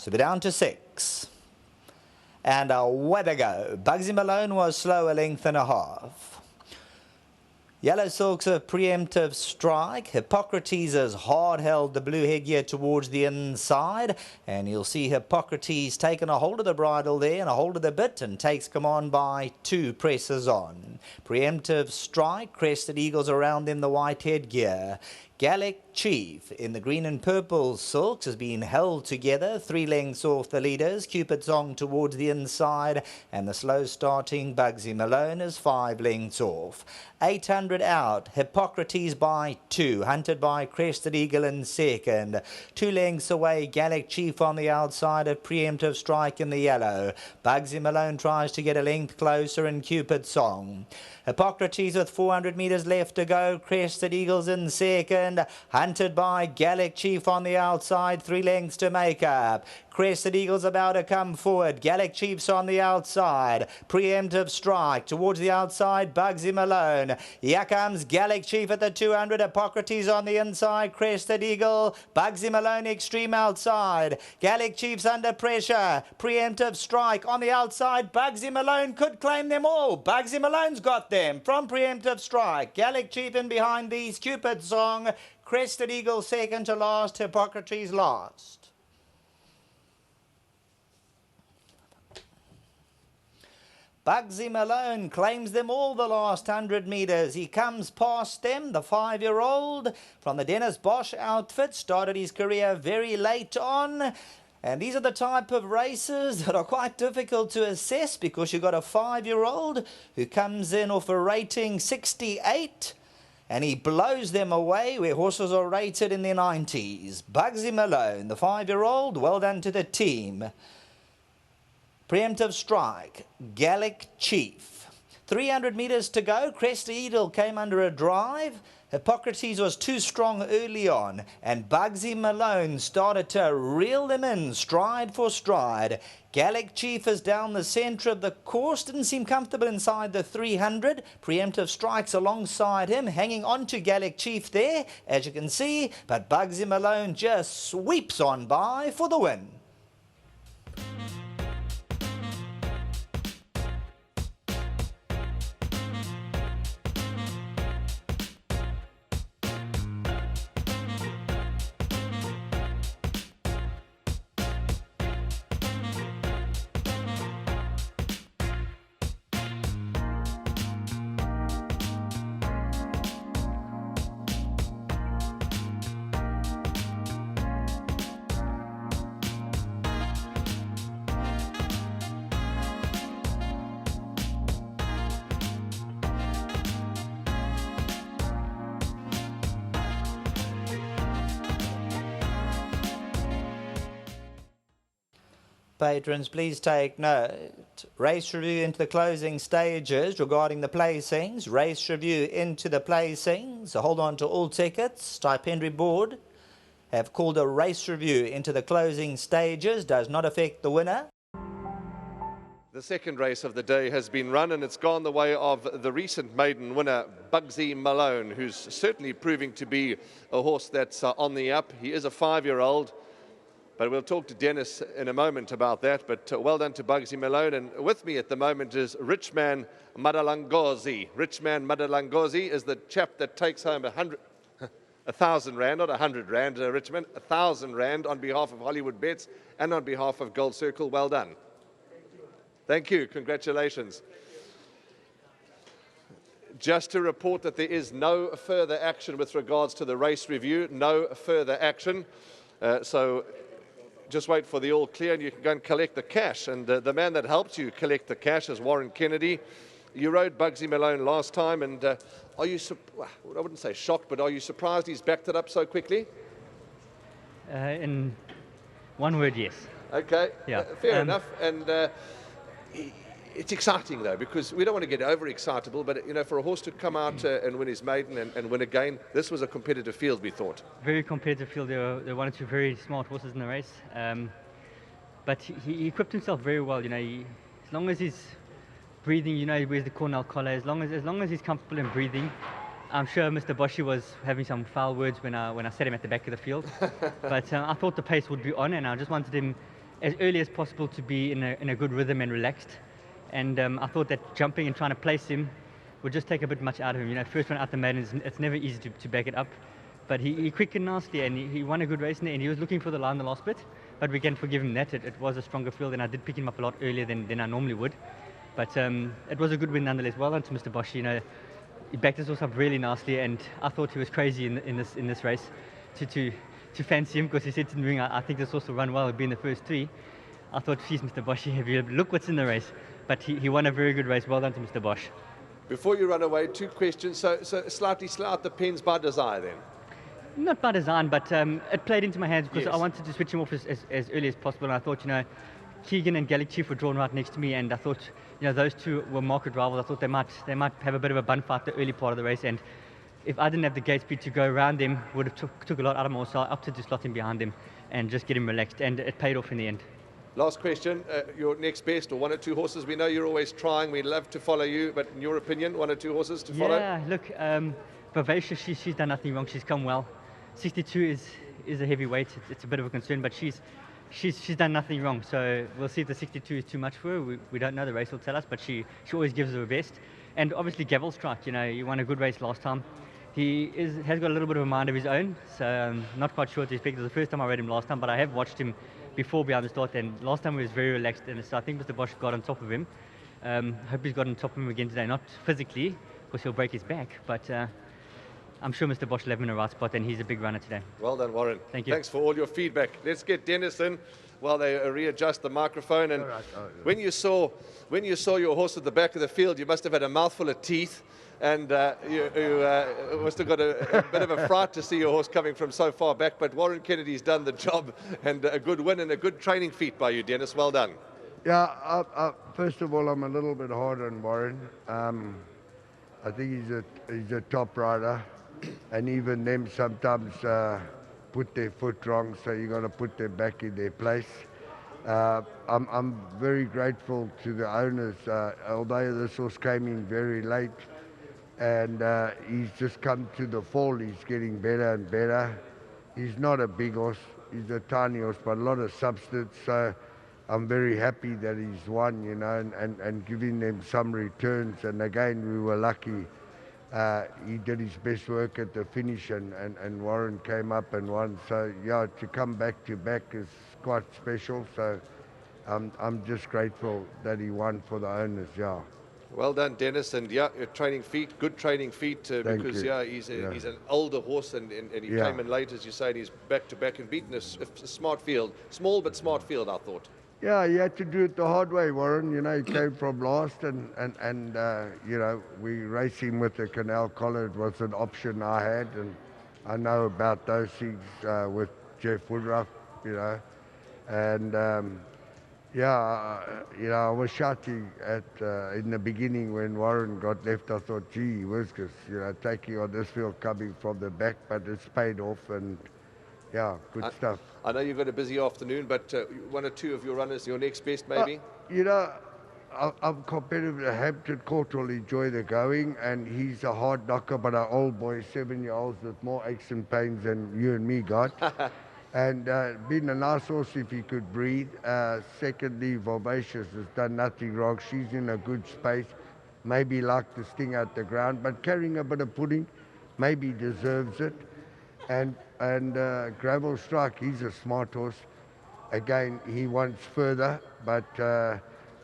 So we're down to 6. And away they go. BUGSY MALONE was slow, a length and a half. Yellow Silk's a preemptive strike. Hippocrates has hard held the blue headgear towards the inside. And you'll see Hippocrates taking a hold of the bridle there and a hold of the bit and takes command by 2, presses on. Preemptive strike, Crested Eagles around in the white headgear. Gallic Chief in the green and purple silks has been held together, 3 lengths off the leaders. Cupid Song towards the inside, and the slow starting BUGSY MALONE is 5 lengths off. 800 out, Hippocrates by 2, hunted by Crested Eagle in second. 2 lengths away, Gallic Chief on the outside of preemptive strike in the yellow. BUGSY MALONE tries to get a length closer in Cupid Song. Hippocrates with 400 metres left to go, Crested Eagles in second, hunted by Gallic Chief on the outside, 3 lengths to make up. Crested Eagles about to come forward, Gallic Chief's on the outside, preemptive strike towards the outside, BUGSY MALONE. Here comes Gallic Chief at the 200, Hippocrates on the inside, Crested Eagle, BUGSY MALONE extreme outside. Gallic Chief's under pressure, preemptive strike on the outside, BUGSY MALONE could claim them all. BUGSY MALONE's got them from preemptive strike. Gallic Chief in behind these, Cupid Song, Crested Eagle second to last, Hippocrates last. BUGSY MALONE claims them all the last 100 metres. He comes past them, the 5-year-old from the Dennis Bosch outfit, started his career very late on. And these are the type of races that are quite difficult to assess because you've got a 5-year-old who comes in off a rating 68 and he blows them away where horses are rated in their 90s. BUGSY MALONE, the 5-year-old, well done to the team. Preemptive strike, Gallic Chief. 300 metres to go, Crested Eagle came under a drive. Hippocrates was too strong early on, and BUGSY MALONE started to reel them in stride for stride. Gallic Chief is down the centre of the course, didn't seem comfortable inside the 300. Preemptive strikes alongside him, hanging on to Gallic Chief there, as you can see, but BUGSY MALONE just sweeps on by for the win. Patrons, please take note. Race review into the closing stages regarding the placings. Race review into the placings. So hold on to all tickets. Stipendiary board have called a race review into the closing stages. Does not affect the winner. The second race of the day has been run and it's gone the way of the recent maiden winner, BUGSY MALONE, who's certainly proving to be a horse that's on the up. He is a 5-year-old. But we'll talk to Dennis in a moment about that. But well done to BUGSY MALONE. And with me at the moment is Richman Madalangozi. Richman Madalangozi is the chap that takes home 1,000 rand, not 100 rand, Richman, 1,000 rand on behalf of Hollywoodbets and on behalf of Gold Circle. Well done. Thank you. Congratulations. Just to report that there is no further action with regards to the race review. No further action. So just wait for the all clear and you can go and collect the cash. And the man that helped you collect the cash is Warren Kennedy. You rode BUGSY MALONE last time, and are you, I wouldn't say shocked, but are you surprised he's backed it up so quickly? In one word, yes. Okay, yeah. Fair enough. And it's exciting though, because we don't want to get overexcitable, but you know, for a horse to come out and win his maiden and win again, this was a competitive field, we thought. Very competitive field. There were one or two very smart horses in the race, but he equipped himself very well. You know, as long as he's breathing, you know, he wears the Cornell collar. As long as he's comfortable in breathing. I'm sure Mr. Boshi was having some foul words when I set him at the back of the field, but I thought the pace would be on, and I just wanted him as early as possible to be in a good rhythm and relaxed. And I thought that jumping and trying to place him would just take a bit much out of him. You know, first one out the maiden, it's never easy to back it up. But he quickened nicely, and he won a good race in the end. He was looking for the line the last bit, but we can forgive him that. It was a stronger field, and I did pick him up a lot earlier than I normally would. But it was a good win nonetheless. Well done to Mr. Bosch. You know, he backed his horse up really nicely, and I thought he was crazy in this race to fancy him, because he said to me, I think this horse will run well, it'll be in the first three. I thought, geez, Mr. Bosch, look what's in the race. But he won a very good race. Well done to Mr. Bosch. Before you run away, 2 questions. So slightly slow out the pens by desire then? Not by design, but it played into my hands because Yes. I wanted to switch him off as early as possible. And I thought, you know, Keegan and Gallic Chief were drawn right next to me, and I thought, you know, those two were market rivals. I thought they might have a bit of a bun fight the early part of the race, and if I didn't have the gate speed to go around them, would have took a lot out of him. So I opted to slot him behind him and just get him relaxed, and it paid off in the end. Last question, your next best or 1 or 2 horses? We know you're always trying, we'd love to follow you, but in your opinion, 1 or 2 horses to follow? Yeah, look, Vivacious, she's done nothing wrong. She's come well. 62 is a heavy weight. It's a bit of a concern, but she's done nothing wrong. So we'll see if the 62 is too much for her. We don't know. The race will tell us, but she always gives her best. And obviously Gavel Strike, you know, he won a good race last time. He has got a little bit of a mind of his own, so I'm not quite sure what to expect. It was the first time I read him last time, but I have watched him before behind the start, and last time he was very relaxed, and so I think Mr. Bosch got on top of him. Hope he's got on top of him again today, not physically, because he'll break his back, but I'm sure Mr. Bosch will have him in the right spot, and he's a big runner today. Well done, Warren. Thank you. Thanks for all your feedback. Let's get Dennis in while they readjust the microphone. And when you saw your horse at the back of the field, you must have had a mouthful of teeth, and you must have got a bit of a fright to see your horse coming from so far back. But Warren Kennedy's done the job, and a good win and a good training feat by you, Dennis. Well done. Yeah, first of all, I'm a little bit hard on Warren. I think he's a top rider, and even them sometimes put their foot wrong, so you got to put them back in their place. I'm very grateful to the owners, although this horse came in very late, and he's just come to the fall. He's getting better and better. He's not a big horse, he's a tiny horse, but a lot of substance, so I'm very happy that he's won, you know, and giving them some returns. And again, we were lucky. He did his best work at the finish, and Warren came up and won. So yeah, to come back to back is quite special. So I'm just grateful that he won for the owners. Yeah. Well done, Dennis, and yeah, your training feet, good training feet, because you. yeah, he's an older horse, and he came in late, as you say, and he's back to back and beaten a smart field, small but smart field, I thought. Yeah, he had to do it the hard way, Warren. You know, he came from last, and you know, we raced him with the canal collar. It was an option I had, and I know about those things with Jeff Woodruff, you know, and yeah, you know, I was shouting at in the beginning when Warren got left. I thought, gee whiskers, you know, taking on this field coming from the back, but it's paid off, and yeah, good stuff. I know you've got a busy afternoon, but 1 or 2 of your runners, your next best maybe? You know, I'm competitive. Hampton Court will enjoy the going, and he's a hard knocker, but an old boy, 7-year-olds with more aches and pains than you and me got. And being a nice horse if he could breathe. Secondly, Vivacious has done nothing wrong. She's in a good space. Maybe like to sting out the ground, but carrying a bit of pudding, maybe deserves it. And Gravel Strike, he's a smart horse. Again, he wants further, but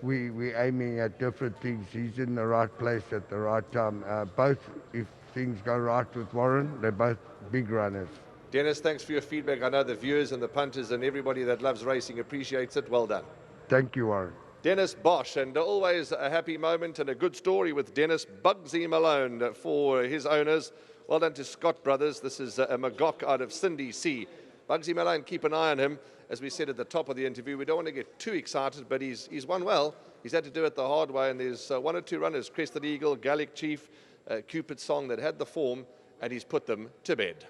we're aiming at different things. He's in the right place at the right time. Both, if things go right with Warren, they're both big runners. Dennis, thanks for your feedback. I know the viewers and the punters and everybody that loves racing appreciates it. Well done. Thank you, Warren. Dennis Bosch, and always a happy moment and a good story with Dennis BUGSY Malone for his owners. Well done to Scott Brothers. This is a Magog out of Cindy C. BUGSY Malone, keep an eye on him. As we said at the top of the interview, we don't want to get too excited, but he's won well. He's had to do it the hard way, and there's 1 or 2 runners, Crested Eagle, Gallic Chief, Cupid Song, that had the form, and he's put them to bed.